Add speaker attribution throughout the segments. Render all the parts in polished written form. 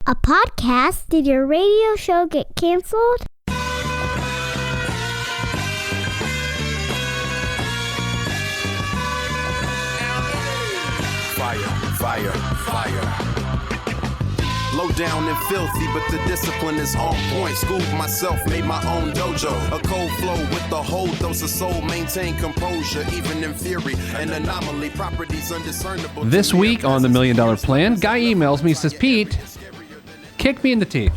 Speaker 1: A podcast? Did your radio show get canceled?
Speaker 2: Fire. Low down and filthy, but the discipline is on point. Schooled myself, made my own dojo. A cold flow with the whole dose of soul. Maintain composure, even in theory. An anomaly, properties undiscernible.
Speaker 3: This week on the $1 Million Plan, Guy emails me, says, Pete, kick me in the teeth.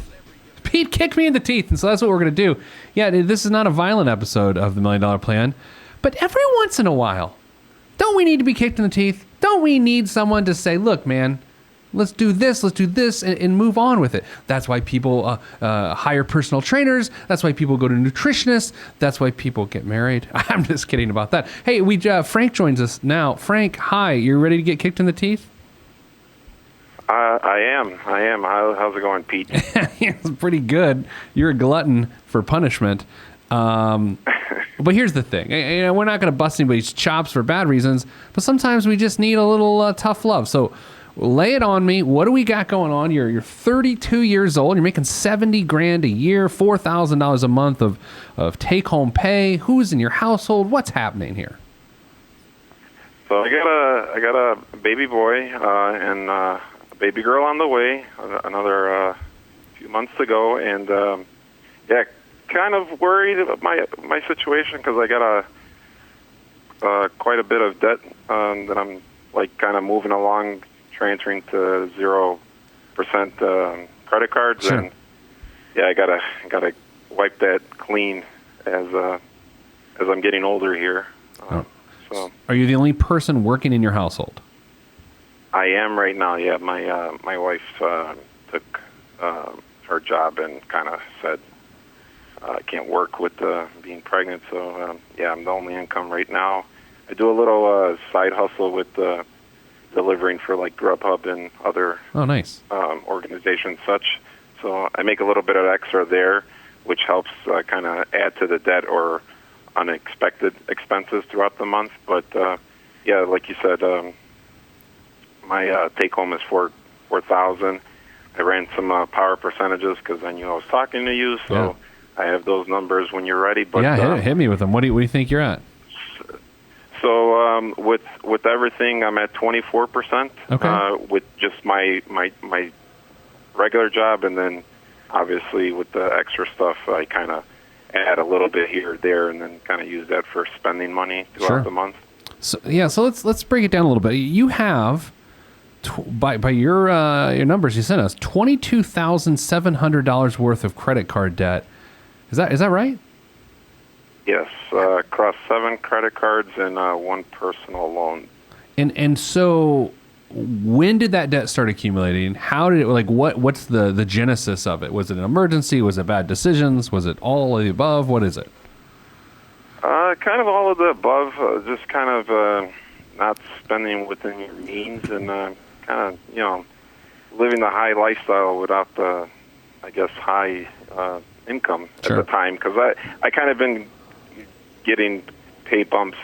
Speaker 3: Pete, kick me in the teeth. And so that's what we're going to do. Yeah, this is not a violent episode of the $1 Million Plan, but every once in a while, don't we need to be kicked in the teeth? Don't we need someone to say, look, man, let's do this, and move on with it. That's why people hire personal trainers. That's why people go to nutritionists. That's why people get married. I'm just kidding about that. Hey, Frank joins us now. Frank, hi. You ready to get kicked in the teeth?
Speaker 4: I am. How's it going, Pete?
Speaker 3: It's pretty good. You're a glutton for punishment. But here's the thing. We're not going to bust anybody's chops for bad reasons, but sometimes we just need a little tough love. So lay it on me. What do we got going on? You're 32 years old. You're making $70,000 a year, $4,000 a month of take-home pay. Who's in your household? What's happening here?
Speaker 4: So I got a baby boy and a baby girl on the way. Another few months to go, and kind of worried about my situation because I got quite a bit of debt that I'm like kind of moving along, transferring to 0% credit cards,
Speaker 3: sure.
Speaker 4: And I gotta wipe that clean as I'm getting older here. So
Speaker 3: are you the only person working in your household?
Speaker 4: I am right now. Yeah, my wife took her job and kind of said, I can't work with being pregnant, so I'm the only income right now. I do a little side hustle with delivering for like Grubhub and other
Speaker 3: nice
Speaker 4: organizations such. So I make a little bit of extra there, which helps kind of add to the debt or unexpected expenses throughout the month. But like you said, my take home is $4,000. I ran some power percentages because I knew I was talking to you, so. Yeah. I have those numbers when you're ready. But
Speaker 3: hit me with them. What do you think you're at?
Speaker 4: So with everything, I'm at 24%.
Speaker 3: Okay.
Speaker 4: With just my regular job, and then obviously with the extra stuff, I kind of add a little bit here or there, and then kind of use that for spending money throughout the month.
Speaker 3: So let's break it down a little bit. You have. By your numbers you sent us, $22,700 worth of credit card debt. Is that right?
Speaker 4: Yes, across 7 credit cards and 1 personal loan.
Speaker 3: And so, when did that debt start accumulating? How did it what's the genesis of it? Was it an emergency? Was it bad decisions? Was it all of the above? What is it?
Speaker 4: Kind of all of the above. Just kind of not spending within your means and kind of living the high lifestyle without the high income
Speaker 3: sure.
Speaker 4: at the time, because I kind of been getting pay bumps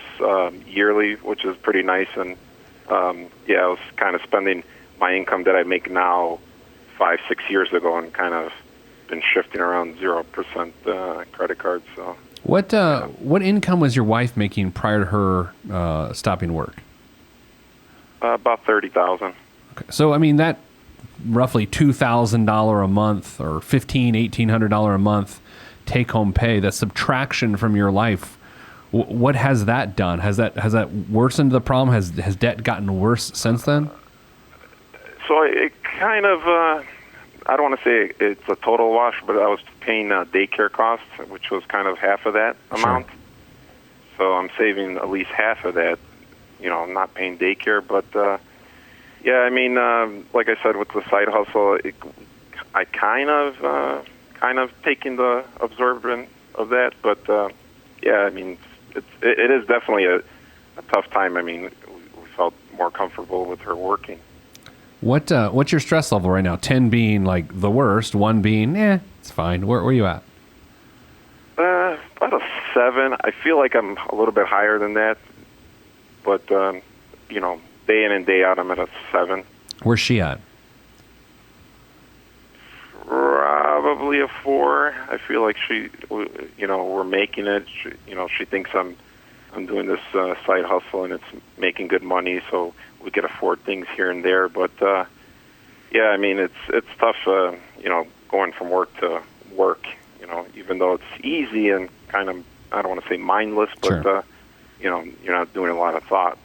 Speaker 4: yearly, which is pretty nice, and I was kind of spending my income that I make now 5-6 years ago, and kind of been shifting around 0% credit cards. So
Speaker 3: what income was your wife making prior to her stopping work?
Speaker 4: About $30,000.
Speaker 3: Okay, so I mean that. Roughly $2,000 a month or $1,800 a month take-home pay. That subtraction from your life. What has that done? Has that worsened the problem? Has debt gotten worse since then?
Speaker 4: So it kind of I don't want to say it's a total wash, but I was paying daycare costs, which was kind of half of that amount.
Speaker 3: Sure.
Speaker 4: So I'm saving at least half of that. I'm not paying daycare, but. I mean, like I said, with the side hustle, I kind of taking the absorbent of that, but I mean, it is definitely a tough time. I mean, we felt more comfortable with her working.
Speaker 3: What's your stress level right now? 10 being like the worst, 1 being it's fine. Where are you at?
Speaker 4: About a 7. I feel like I'm a little bit higher than that, but day in and day out, I'm at a 7.
Speaker 3: Where's she at?
Speaker 4: probably a 4. I feel like we're making it. She thinks I'm doing this side hustle and it's making good money, so we could afford things here and there. But yeah, I mean, it's tough, going from work to work. Even though it's easy and kind of, I don't want to say mindless, but
Speaker 3: Sure.
Speaker 4: you're not doing a lot of thought.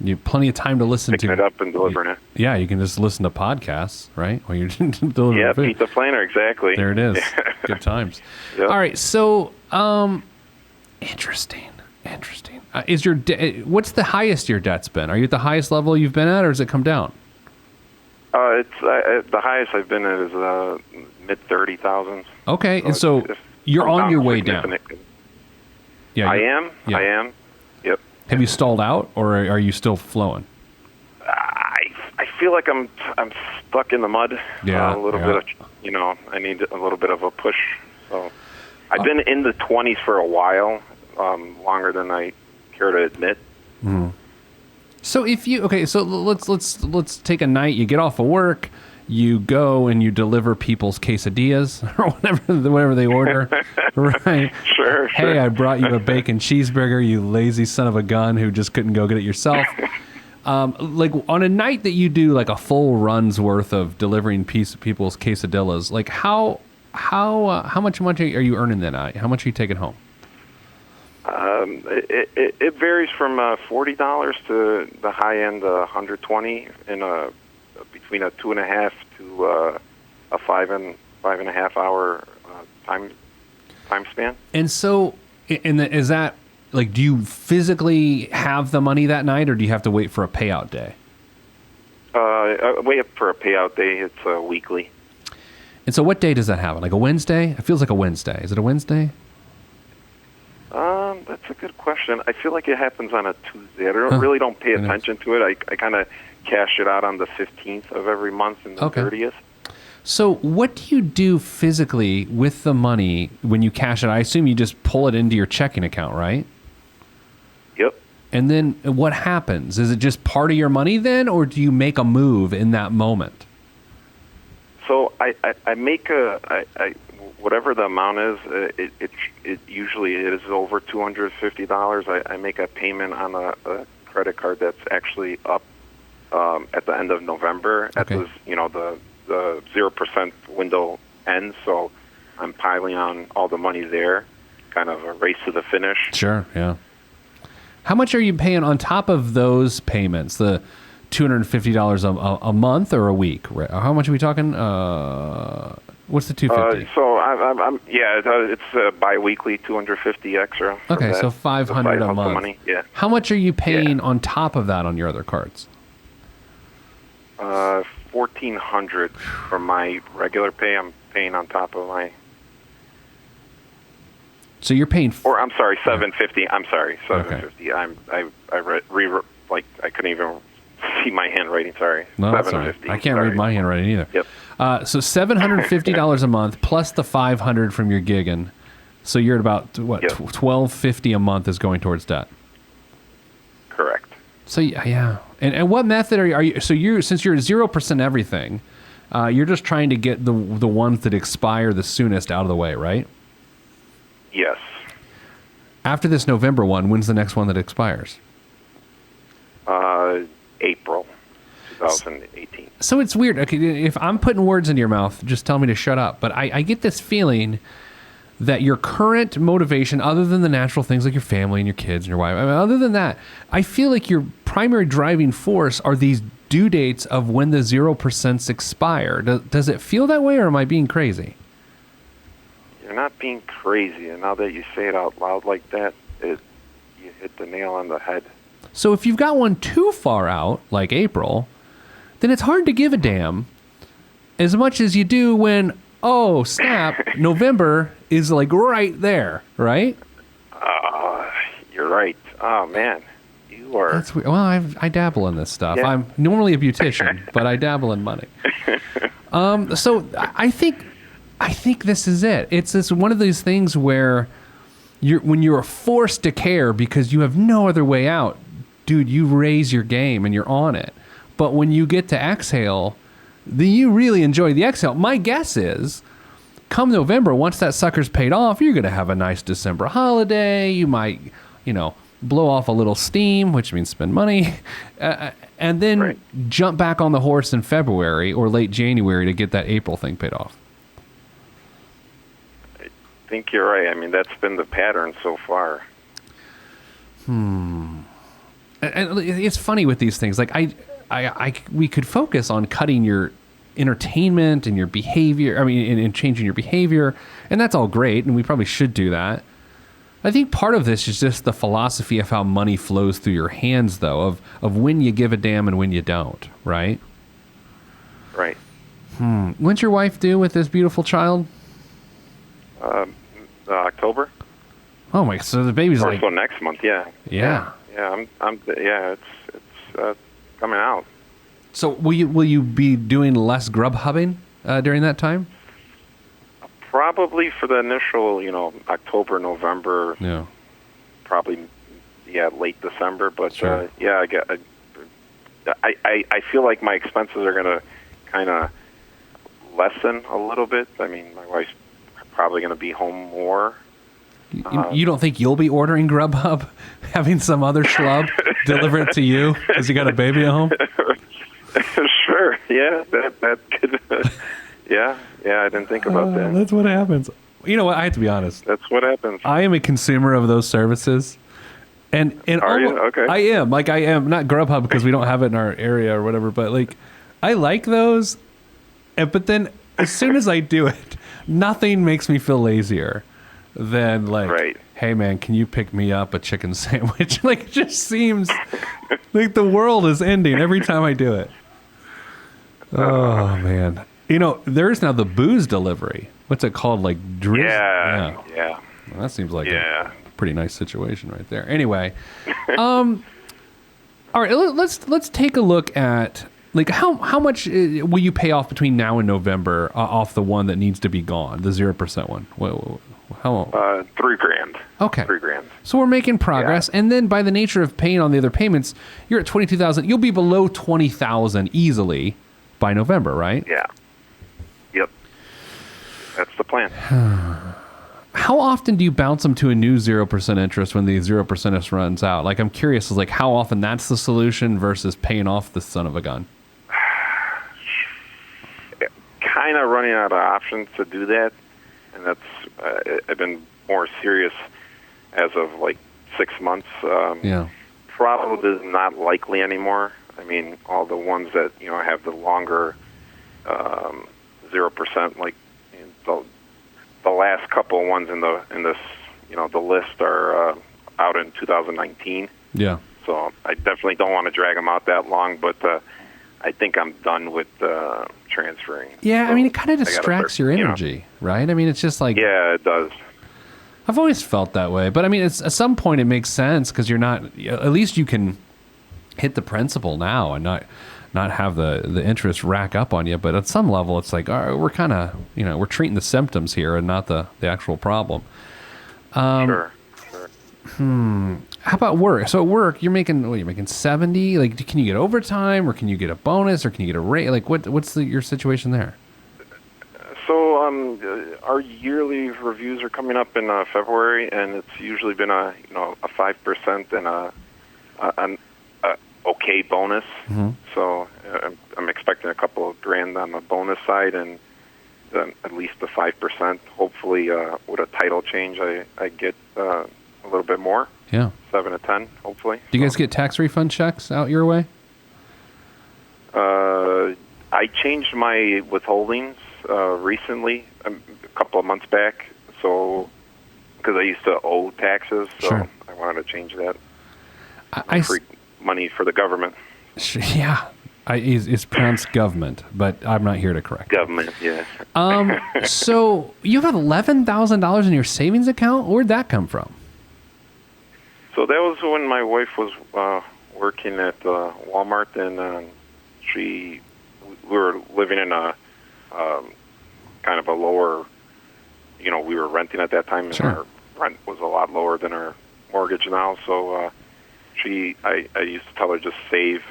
Speaker 3: You have plenty of time to listen
Speaker 4: Picking
Speaker 3: to
Speaker 4: it up and delivering it.
Speaker 3: Yeah, you can just listen to podcasts, right? While you're delivering
Speaker 4: Yeah,
Speaker 3: food.
Speaker 4: Pete the Planner, exactly.
Speaker 3: There it is. Good times.
Speaker 4: Yep.
Speaker 3: All right, so interesting. Is your what's the highest your debt's been? Are you at the highest level you've been at, or has it come down?
Speaker 4: It's the highest I've been at is mid 30,000s.
Speaker 3: Okay, and so you're on your way down. Yeah,
Speaker 4: I
Speaker 3: you're-
Speaker 4: am.
Speaker 3: yeah.
Speaker 4: I am. Yep.
Speaker 3: Have you stalled out, or are you still flowing?
Speaker 4: I feel like I'm stuck in the mud.
Speaker 3: Yeah,
Speaker 4: A little
Speaker 3: yeah.
Speaker 4: bit of, I need a little bit of a push. So I've been in the 20s for a while, longer than I care to admit.
Speaker 3: So if you so let's take a night. You get off of work, you go and you deliver people's quesadillas or whatever they order, right?
Speaker 4: Sure.
Speaker 3: Hey, I brought you a bacon cheeseburger, you lazy son of a gun who just couldn't go get it yourself. Like on a night that you do like a full run's worth of delivering people's quesadillas, like how much money are you earning that night? How much are you taking home?
Speaker 4: It varies from $40 to the high end, $120 in between a 2.5 to a 5.5 hour time span.
Speaker 3: And so, is that like, do you physically have the money that night, or do you have to wait for a payout day?
Speaker 4: Wait for a payout day. It's weekly.
Speaker 3: And so, what day does that happen? Like a Wednesday? It feels like a Wednesday. Is it a Wednesday?
Speaker 4: That's a good question. I feel like it happens on a Tuesday. I really don't pay
Speaker 3: I know.
Speaker 4: attention to it. I kind of cash it out on the 15th of every month and the
Speaker 3: Okay.
Speaker 4: 30th.
Speaker 3: So, what do you do physically with the money when you cash it? I assume you just pull it into your checking account, right?
Speaker 4: Yep.
Speaker 3: And then what happens? Is it just part of your money then, or do you make a move in that moment?
Speaker 4: So I make whatever the amount is. It usually is over $250. I make a payment on a credit card that's actually up at the end of November.
Speaker 3: Okay.
Speaker 4: At the 0% window ends, so I'm piling on all the money there. Kind of a race to the finish.
Speaker 3: Sure, yeah. How much are you paying on top of those payments? The $250 a month or a week? How much are we talking? What's the $250?
Speaker 4: So it's bi-weekly, $250 extra. for
Speaker 3: Okay,
Speaker 4: that,
Speaker 3: so
Speaker 4: the
Speaker 3: $500
Speaker 4: side
Speaker 3: a
Speaker 4: hustle
Speaker 3: month.
Speaker 4: Money. Yeah.
Speaker 3: How much are you paying on top of that on your other cards?
Speaker 4: $1,400 for my regular pay. I'm paying on top of my.
Speaker 3: So you're paying.
Speaker 4: Or I'm sorry, $750. I'm sorry, $750. I couldn't even see my handwriting. Sorry.
Speaker 3: No, that's all right.
Speaker 4: $750.
Speaker 3: I can't read my handwriting either.
Speaker 4: Yep.
Speaker 3: So $750 a month plus the $500 from your gigging. So you're at about what?
Speaker 4: Yep.
Speaker 3: $1,250 a month is going towards debt.
Speaker 4: Correct.
Speaker 3: So yeah. And what method are you? So since you're 0% everything, you're just trying to get the ones that expire the soonest out of the way, right?
Speaker 4: Yes.
Speaker 3: After this November one, when's the next one that expires?
Speaker 4: April 2018.
Speaker 3: So it's weird. Okay, if I'm putting words into your mouth, just tell me to shut up. But I get this feeling that your current motivation, other than the natural things like your family and your kids and your wife, other than that, I feel like your primary driving force are these due dates of when the 0% expire. Does it feel that way, or am I being crazy?
Speaker 4: You're not being crazy, and now that you say it out loud like that, you hit the nail on the head.
Speaker 3: So if you've got one too far out, like April, then it's hard to give a damn as much as you do when, oh, snap, November is like right there, right?
Speaker 4: You're right. Oh, man. You are.
Speaker 3: That's weird. Well, I dabble in this stuff.
Speaker 4: Yeah.
Speaker 3: I'm normally a beautician, but I dabble in money. So I think this is it. It's one of these things where when you're forced to care because you have no other way out, dude, you raise your game and you're on it. But when you get to exhale, then you really enjoy the exhale. My guess is come November, once that sucker's paid off, you're going to have a nice December holiday. You might, blow off a little steam, which means spend money, and then jump back on the horse in February or late January to get that April thing paid off.
Speaker 4: I think you're right. I mean, that's been the pattern so far.
Speaker 3: And it's funny with these things. Like we could focus on cutting your entertainment and your behavior. I mean, and changing your behavior, and that's all great, and we probably should do that. I think part of this is just the philosophy of how money flows through your hands, though, of when you give a damn and when you don't, right?
Speaker 4: Right.
Speaker 3: When's your wife due with this beautiful child?
Speaker 4: October.
Speaker 3: Oh my! So the baby's
Speaker 4: So next month, yeah.
Speaker 3: Yeah.
Speaker 4: It's coming out.
Speaker 3: So will you be doing less Grubhubbing during that time?
Speaker 4: Probably for the initial, October, November.
Speaker 3: Yeah.
Speaker 4: Probably, late December. But
Speaker 3: Sure.
Speaker 4: I feel like my expenses are going to kind of lessen a little bit. I mean, my wife's probably going to be home more.
Speaker 3: You don't think you'll be ordering Grubhub, having some other schlub deliver it to you because you got a baby at home?
Speaker 4: Sure. Yeah, that could. Yeah, I didn't think about that.
Speaker 3: That's what happens. You know what? I have to be honest.
Speaker 4: That's what happens.
Speaker 3: I am a consumer of those services. And
Speaker 4: Are you? Okay.
Speaker 3: I am. Like, I am. Not Grubhub because we don't have it in our area or whatever, but, like, I like those. But then as soon as I do it, nothing makes me feel lazier than, like, hey, man, can you pick me up a chicken sandwich? Like, it just seems like the world is ending every time I do it. Oh, man. There's now the booze delivery. What's it called? Like Drizz?
Speaker 4: Yeah.
Speaker 3: Well, that seems like a pretty nice situation right there. Anyway, all right, let's take a look at like how much will you pay off between now and November off the one that needs to be gone, the 0% one? How?
Speaker 4: $3,000.
Speaker 3: Okay.
Speaker 4: $3,000.
Speaker 3: So we're making progress, and then by the nature of paying on the other payments, you're at $22,000. You'll be below $20,000 easily by November, right?
Speaker 4: Yeah. Yep. That's the plan.
Speaker 3: How often do you bounce them to a new 0% interest when the 0% runs out? Like, I'm curious, like how often that's the solution versus paying off the son of a gun?
Speaker 4: Kind of running out of options to do that, and that's I've been more serious as of like 6 months. Probably not likely anymore. I mean, all the ones that have the longer 0%, like the last couple of ones in this the list are out in 2019.
Speaker 3: Yeah.
Speaker 4: So I definitely don't want to drag them out that long, but I think I'm done with transferring.
Speaker 3: Yeah,
Speaker 4: so
Speaker 3: I mean, it kind of distracts your energy, right? I mean, it's just like...
Speaker 4: Yeah, it does.
Speaker 3: I've always felt that way. But, I mean, at some point it makes sense because you're not... At least you can hit the principal now and not have the interest rack up on you. But at some level, it's like, all right, we're kind of... we're treating the symptoms here and not the actual problem.
Speaker 4: Sure.
Speaker 3: How about work? So at work, you're making 70. Like, can you get overtime, or can you get a bonus, or can you get a rate? Like, what's your situation there?
Speaker 4: So our yearly reviews are coming up in February, and it's usually been a 5% and an okay bonus. Mm-hmm. So I'm expecting a couple of grand on the bonus side, and at least the 5%. Hopefully, with a title change, I get a little bit more.
Speaker 3: Yeah.
Speaker 4: 7 to 10, hopefully.
Speaker 3: Do you guys get tax refund checks out your way?
Speaker 4: I changed my withholdings recently, a couple of months back, so because I used to owe taxes, so
Speaker 3: Sure.
Speaker 4: I wanted to change that.
Speaker 3: Free
Speaker 4: money for the government.
Speaker 3: Yeah. It's pronounced government, but I'm not here to correct.
Speaker 4: Government, yeah.
Speaker 3: So you have $11,000 in your savings account? Where'd that come from?
Speaker 4: So that was when my wife was working at Walmart, and we were living in a kind of a lower, we were renting at that time, and
Speaker 3: Sure.
Speaker 4: our rent was a lot lower than our mortgage now. So I used to tell her just save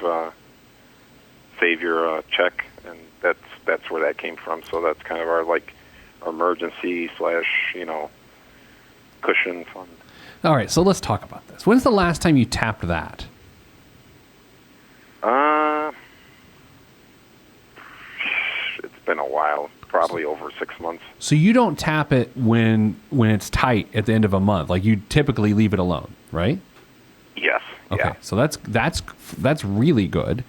Speaker 4: your check, and that's where that came from. So that's kind of our emergency / cushion fund.
Speaker 3: All right, so let's talk about this. When's the last time you tapped that?
Speaker 4: It's been a while, probably over 6 months.
Speaker 3: So you don't tap it when it's tight at the end of a month. Like you typically leave it alone, right?
Speaker 4: Yes.
Speaker 3: Okay,
Speaker 4: Yeah.
Speaker 3: so that's really good.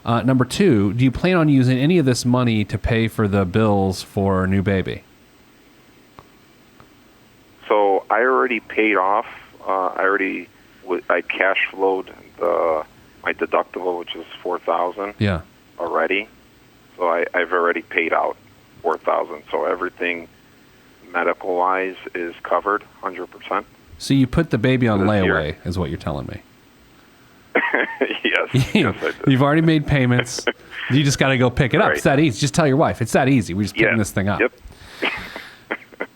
Speaker 3: Number two, do you plan on using any of this money to pay for the bills for a new baby?
Speaker 4: So I already paid off. I cash flowed my deductible, which is $4,000
Speaker 3: Yeah.
Speaker 4: already. So I've already paid out $4,000. So everything medical wise is covered 100%.
Speaker 3: So you put the baby on
Speaker 4: This
Speaker 3: layaway,
Speaker 4: year.
Speaker 3: is what you're telling me.
Speaker 4: Yes. Yes, I did.
Speaker 3: You've already made payments. You just got to go pick it up.
Speaker 4: Right.
Speaker 3: It's that easy. Just tell your wife. It's that easy. We're just picking
Speaker 4: Yeah.
Speaker 3: this thing up.
Speaker 4: Yep.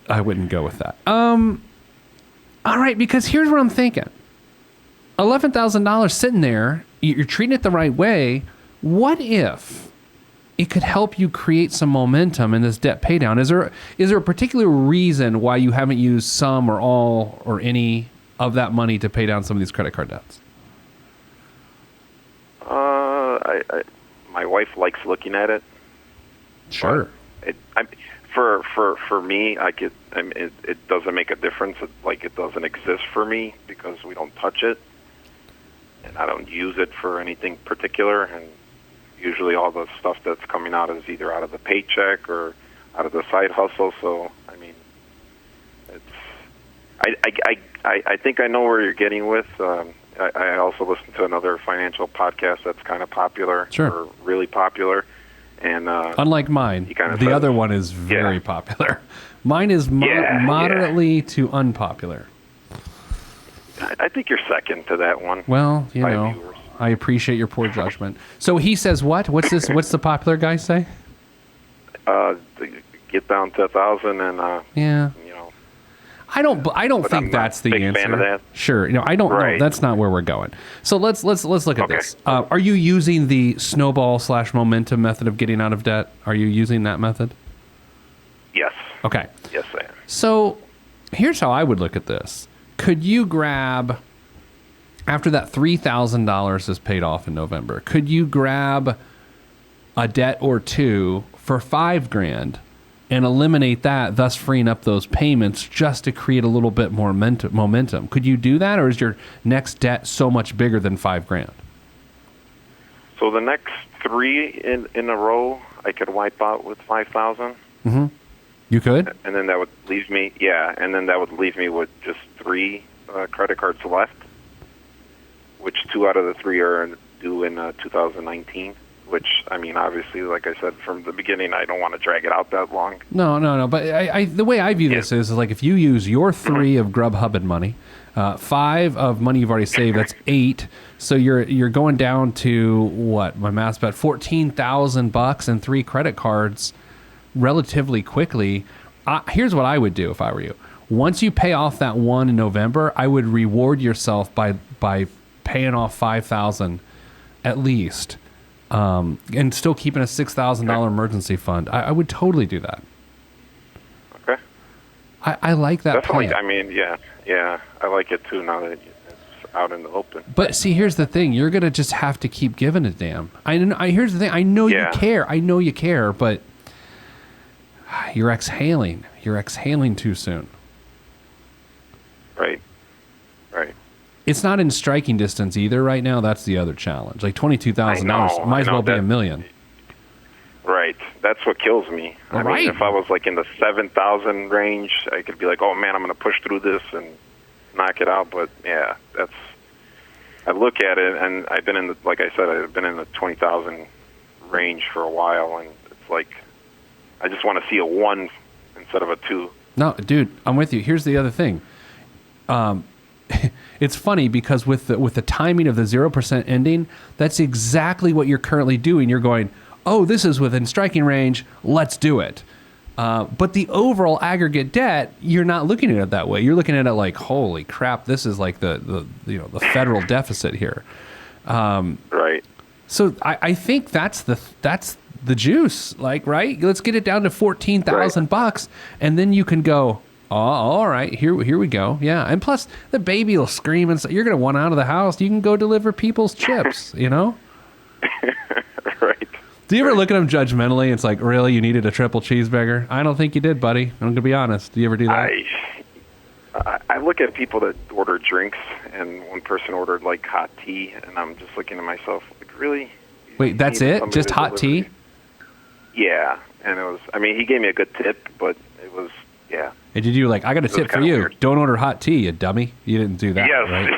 Speaker 3: I wouldn't go with that. All right, because here's what I'm thinking. $11,000 sitting there, you're treating it the right way. What if it could help you create some momentum in this debt pay down? Is there a particular reason why you haven't used some or all or any of that money to pay down some of these credit card debts?
Speaker 4: My wife likes looking at it.
Speaker 3: Sure.
Speaker 4: For me, it doesn't make a difference. It doesn't exist for me because we don't touch it, and I don't use it for anything particular. And usually, all the stuff that's coming out is either out of the paycheck or out of the side hustle. So, I mean, I think I know where you're getting with. I also listen to another financial podcast that's kind of popular,
Speaker 3: Sure.
Speaker 4: or really popular. And
Speaker 3: Unlike mine,
Speaker 4: he kinda
Speaker 3: the
Speaker 4: says-
Speaker 3: other one is very
Speaker 4: Yeah.
Speaker 3: popular. Mine is moderately to unpopular.
Speaker 4: I think you're second to that one.
Speaker 3: Well,
Speaker 4: By viewers.
Speaker 3: I appreciate your poor judgment. So he says what? What's this? What's the popular guy say?
Speaker 4: Get down to 1,000 and
Speaker 3: Yeah. I don't
Speaker 4: But
Speaker 3: think
Speaker 4: I'm not
Speaker 3: that's the
Speaker 4: a big
Speaker 3: answer.
Speaker 4: fan of that.
Speaker 3: Sure. I don't know.
Speaker 4: Right.
Speaker 3: That's not where we're going. So let's look at
Speaker 4: Okay.
Speaker 3: this. Are you using the snowball/momentum method of getting out of debt? Are you using that method?
Speaker 4: yes,
Speaker 3: Okay.
Speaker 4: yes, I am.
Speaker 3: So here's how I would look at this. Could you grab, after that $3,000 is paid off in November, could you grab a debt or two for $5,000 and eliminate that, thus freeing up those payments just to create a little bit more momentum? Could you do that, or is your next debt so much bigger than $5,000?
Speaker 4: So the next 3 in a row, I could wipe out with 5,000,
Speaker 3: You could?
Speaker 4: and then that would leave me. Yeah, and then that would leave me with just 3 credit cards left, which 2 out of the 3 are due in 2019. Which, I mean, obviously, like I said from the beginning, I don't want to drag it out that long.
Speaker 3: No. But the way I view this is like if you use your 3 of Grubhub and money, 5 of money you've already saved, that's 8. So you're going down to what? My math's about $14,000 and 3 credit cards relatively quickly. Here's what I would do if I were you. Once you pay off that one in November, I would reward yourself by paying off $5,000 at least. And still keeping a $6,000 emergency fund. I would totally do that.
Speaker 4: Okay.
Speaker 3: I like that
Speaker 4: Definitely.
Speaker 3: plan.
Speaker 4: I mean, yeah, I like it too now that it's out in the open.
Speaker 3: But see, here's the thing: you're gonna just have to keep giving a damn. Here's the thing: I know
Speaker 4: Yeah.
Speaker 3: you care. I know you care, but you're exhaling. You're exhaling too soon.
Speaker 4: Right.
Speaker 3: It's not in striking distance either right now. That's the other challenge. Like $22,000
Speaker 4: I
Speaker 3: might as
Speaker 4: know
Speaker 3: well be
Speaker 4: that.
Speaker 3: $1 million.
Speaker 4: Right. That's what kills me. I
Speaker 3: Right.
Speaker 4: mean, if I was like in the 7,000 range, I could be like, oh man, I'm going to push through this and knock it out. But yeah, I look at it, and I've been like I said, I've been in the 20,000 range for a while, and it's like, I just want to see a 1 instead of a 2.
Speaker 3: No, dude, I'm with you. Here's the other thing. It's funny because with the timing of the 0% ending, that's exactly what you're currently doing. You're going, oh, this is within striking range. Let's do it. But the overall aggregate debt, you're not looking at it that way. You're looking at it like, holy crap, this is like the federal deficit here.
Speaker 4: Right.
Speaker 3: So I think that's the juice, like, right? Let's get it down to $14,000, and then you can go, oh, all right, here we go. Yeah, and plus the baby will scream and say, you're gonna want out of the house. You can go deliver people's chips, you know?
Speaker 4: Right.
Speaker 3: Do you ever look at them judgmentally? It's like, really, you needed a triple cheeseburger? I don't think you did, buddy. I'm gonna be honest. Do you ever do that?
Speaker 4: I look at people that order drinks, and one person ordered like hot tea, and I'm just looking to myself, like, really?
Speaker 3: Wait, that's it? Just hot tea?
Speaker 4: Yeah, and it was. I mean, he gave me a good tip, but it was, yeah.
Speaker 3: And did you like, I got a tip for you.
Speaker 4: Weird.
Speaker 3: Don't order hot tea, you dummy. You didn't do that,
Speaker 4: yes.
Speaker 3: right?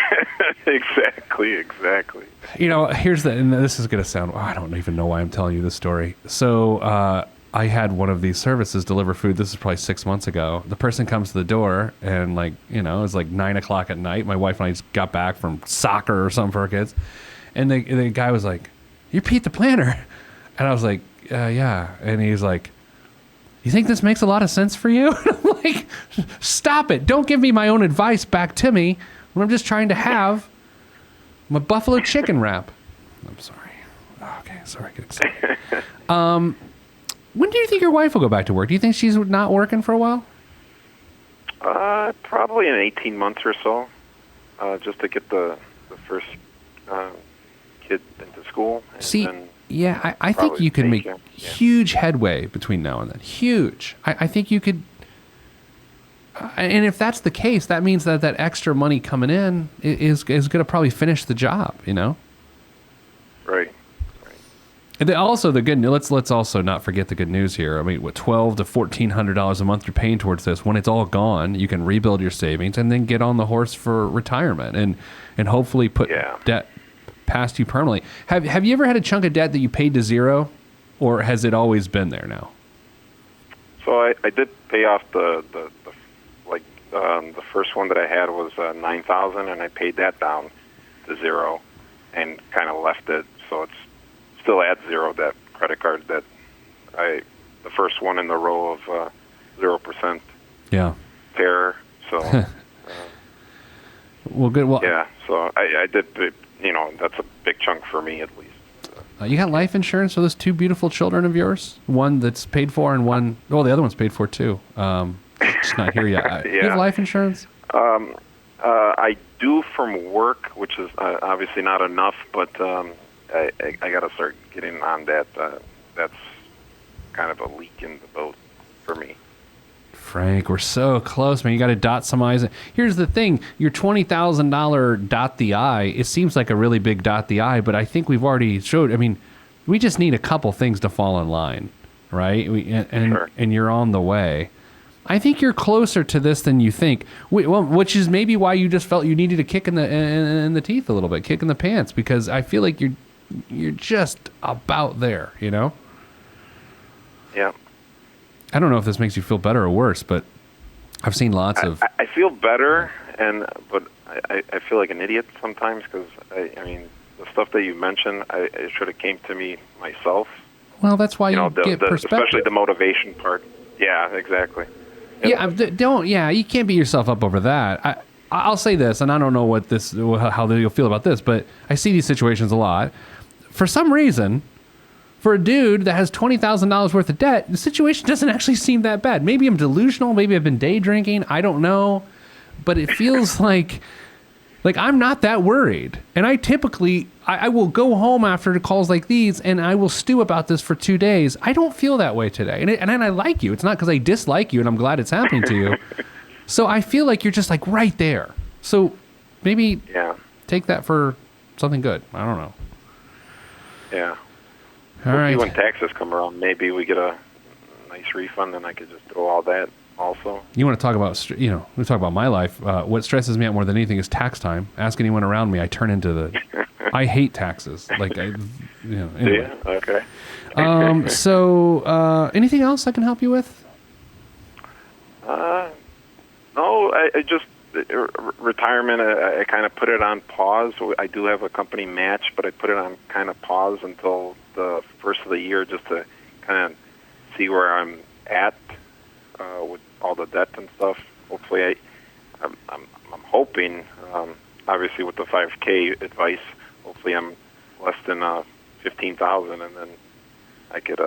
Speaker 4: Exactly.
Speaker 3: You know, here's the, and this is going to sound, I don't even know why I'm telling you this story. So I had one of these services deliver food. This is probably 6 months ago. The person comes to the door and, like, you know, it's like 9 o'clock at night. My wife and I just got back from soccer or something for our kids. And the guy was like, "You're Pete the Planner." And I was like, yeah. And he's like, "You think this makes a lot of sense for you?" And I'm like, stop it. Don't give me my own advice back to me when I'm just trying to have my buffalo chicken wrap. I'm sorry. Okay, sorry, I get excited. When do you think your wife will go back to work? Do you think she's not working for a while?
Speaker 4: Probably in 18 months or so, just to get the first kid into school. And
Speaker 3: See,
Speaker 4: then
Speaker 3: yeah, I think you can make huge headway between now and then. Huge. I think you could. And if that's the case, that means that extra money coming in is going to probably finish the job, you know?
Speaker 4: Right.
Speaker 3: And then also the good news, let's also not forget the good news here. I mean, what, $1,200 to $1,400 a month you're paying towards this. When it's all gone, you can rebuild your savings and then get on the horse for retirement and hopefully put debt past you permanently. Have you ever had a chunk of debt that you paid to zero, or has it always been there now?
Speaker 4: So I did pay off the first one that I had was $9,000, and I paid that down to zero, and kind of left it so it's still at zero. That credit card that the first one in the row of 0%.
Speaker 3: Yeah.
Speaker 4: Terror. So.
Speaker 3: Well, good. Well,
Speaker 4: yeah. So I did. You know, that's a big chunk for me at least.
Speaker 3: You got life insurance for those two beautiful children of yours? One that's paid for and one, the other one's paid for too. It's not here yet.
Speaker 4: Yeah.
Speaker 3: You have life insurance?
Speaker 4: I do from work, which is obviously not enough, but I got to start getting on that. That's kind of a leak in the boat for me.
Speaker 3: Frank, we're so close, man. You got to dot some I's. Here's the thing. Your $20,000 dot the I, it seems like a really big dot the I, but I think we've already showed, I mean, we just need a couple things to fall in line, right?
Speaker 4: Sure.
Speaker 3: And you're on the way. I think you're closer to this than you think, which is maybe why you just felt you needed a kick in the teeth a little bit, kick in the pants, because I feel like you're just about there, you know?
Speaker 4: Yeah.
Speaker 3: I don't know if this makes you feel better or worse, but I've seen lots of...
Speaker 4: I feel better, but I feel like an idiot sometimes because, I mean, the stuff that you mentioned, it should have came to me myself.
Speaker 3: Well, that's why you get perspective.
Speaker 4: Especially the motivation part. Yeah, exactly.
Speaker 3: Yeah, you can't beat yourself up over that. I'll say this, and I don't know how you'll feel about this, but I see these situations a lot. For some reason... For a dude that has $20,000 worth of debt, the situation doesn't actually seem that bad. Maybe I'm delusional. Maybe I've been day drinking. I don't know. But it feels like I'm not that worried. And I typically, I will go home after calls like these and I will stew about this for 2 days. I don't feel that way today. And I like you. It's not because I dislike you and I'm glad it's happening to you. So I feel like you're just like right there. So maybe take that for something good. I don't know.
Speaker 4: Yeah.
Speaker 3: All right.
Speaker 4: When taxes come around, maybe we get a nice refund, and I could just throw all that also.
Speaker 3: You want to talk about, we talk about my life. What stresses me out more than anything is tax time. Ask anyone around me. I turn into I hate taxes. Anyway.
Speaker 4: Yeah. Okay.
Speaker 3: So, anything else I can help you with?
Speaker 4: No, I just retirement. I kind of put it on pause. I do have a company match, but I put it on kind of pause until the first of the year, just to kind of see where I'm at with all the debt and stuff. Hopefully, I'm hoping, obviously with the 5K advice, hopefully I'm less than 15,000, and then I could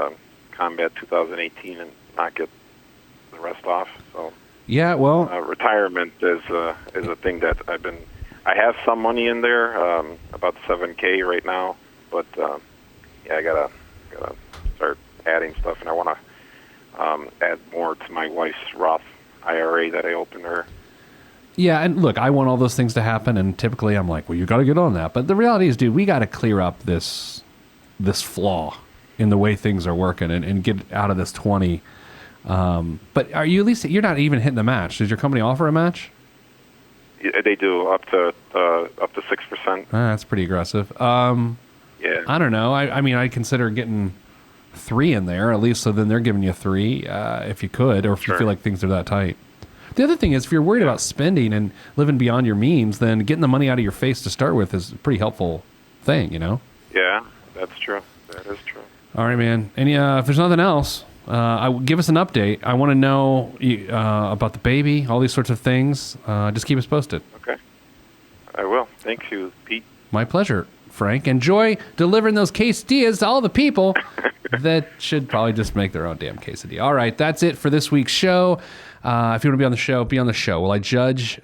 Speaker 4: combat 2018 and not get the rest off. So
Speaker 3: Yeah, well,
Speaker 4: retirement is a thing that I have some money in there, about $7K right now, but I gotta start adding stuff, and I want to add more to my wife's Roth IRA that I opened her.
Speaker 3: yeah, and look, I want all those things to happen, and typically I'm like, well, you got to get on that. But the reality is, dude, we got to clear up this flaw in the way things are working and get out of this 20. But are you at least, you're not even hitting the match. Does your company offer a match?
Speaker 4: Yeah, they do up to 6%.
Speaker 3: That's pretty aggressive.
Speaker 4: Yeah.
Speaker 3: I don't know. I mean, I'd consider getting 3 in there at least, so then they're giving you 3 if you could, or if you feel like things are that tight. The other thing is, if you're worried about spending and living beyond your means, then getting the money out of your face to start with is a pretty helpful thing, you know?
Speaker 4: Yeah, that's true. That is true.
Speaker 3: All right, man. Any if there's nothing else, give us an update. I want to know about the baby, all these sorts of things. Just keep us posted.
Speaker 4: Okay. I will. Thank you, Pete.
Speaker 3: My pleasure, Frank. Enjoy delivering those quesadillas to all the people that should probably just make their own damn quesadilla. All right, that's it for this week's show. If you want to be on the show, be on the show. Will I judge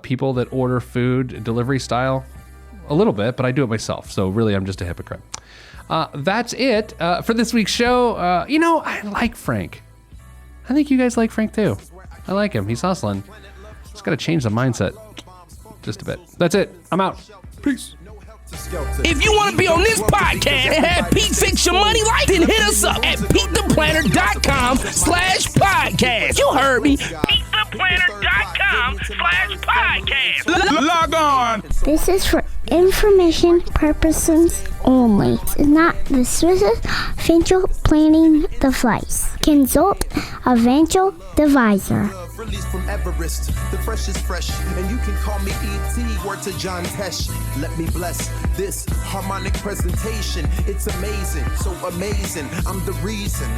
Speaker 3: people that order food delivery style? A little bit, but I do it myself. So really, I'm just a hypocrite. That's it for this week's show. I like Frank. I think you guys like Frank too. I like him. He's hustling. Just got to change the mindset just a bit. That's it. I'm out. Peace.
Speaker 5: If you want to be on this podcast and have Pete fix your money life, then hit us up at PeteThePlanner.com/podcast. You heard me. PeteThePlanner.com/podcast. Log on.
Speaker 1: This is for information purposes only. It's not the Swiss financial planning device. Consult a financial advisor.
Speaker 6: Released from Everest, the fresh is fresh, and you can call me E.T. Word to John Tesh. Let me bless this harmonic presentation. It's amazing, so amazing. I'm the reason.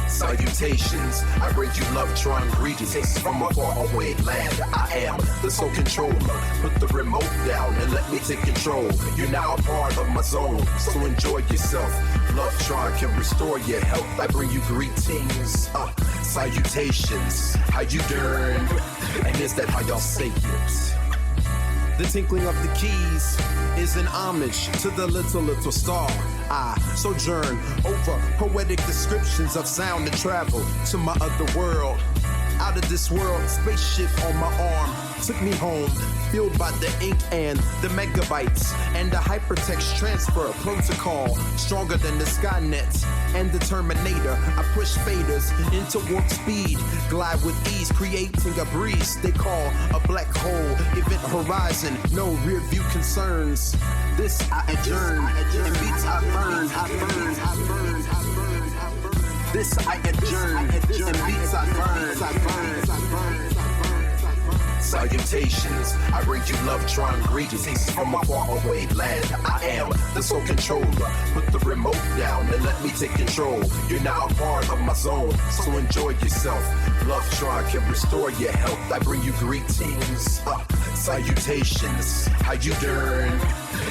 Speaker 6: Salutations, I bring you love, trying greetings from a faraway land. I am the sole controller. Put the remote down and let me take control. You're now a part of my zone, so enjoy yourself. Love Tron can restore your health. I bring you greetings, salutations. How you doing? And is that how y'all say it? The tinkling of the keys is an homage to the little star. I sojourn over poetic descriptions of sound and travel to my other world. Out of this world, spaceship on my arm took me home, fueled by the ink and the megabytes and the hypertext transfer protocol, stronger than the Skynet and the Terminator. I push faders into warp speed, glide with ease, creating a breeze they call a black hole. Event horizon, no rear view concerns. This I adjourn, and beats I burn. This I adjourn, and beats I burn. Salutations, I bring you love, trying greetings from a faraway land. I am the sole controller. Put the remote down and let me take control. You're now a part of my zone, so enjoy yourself. Love Tron can restore your health. I bring you greetings, salutations. How you doing?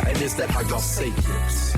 Speaker 6: And is that how y'all say it?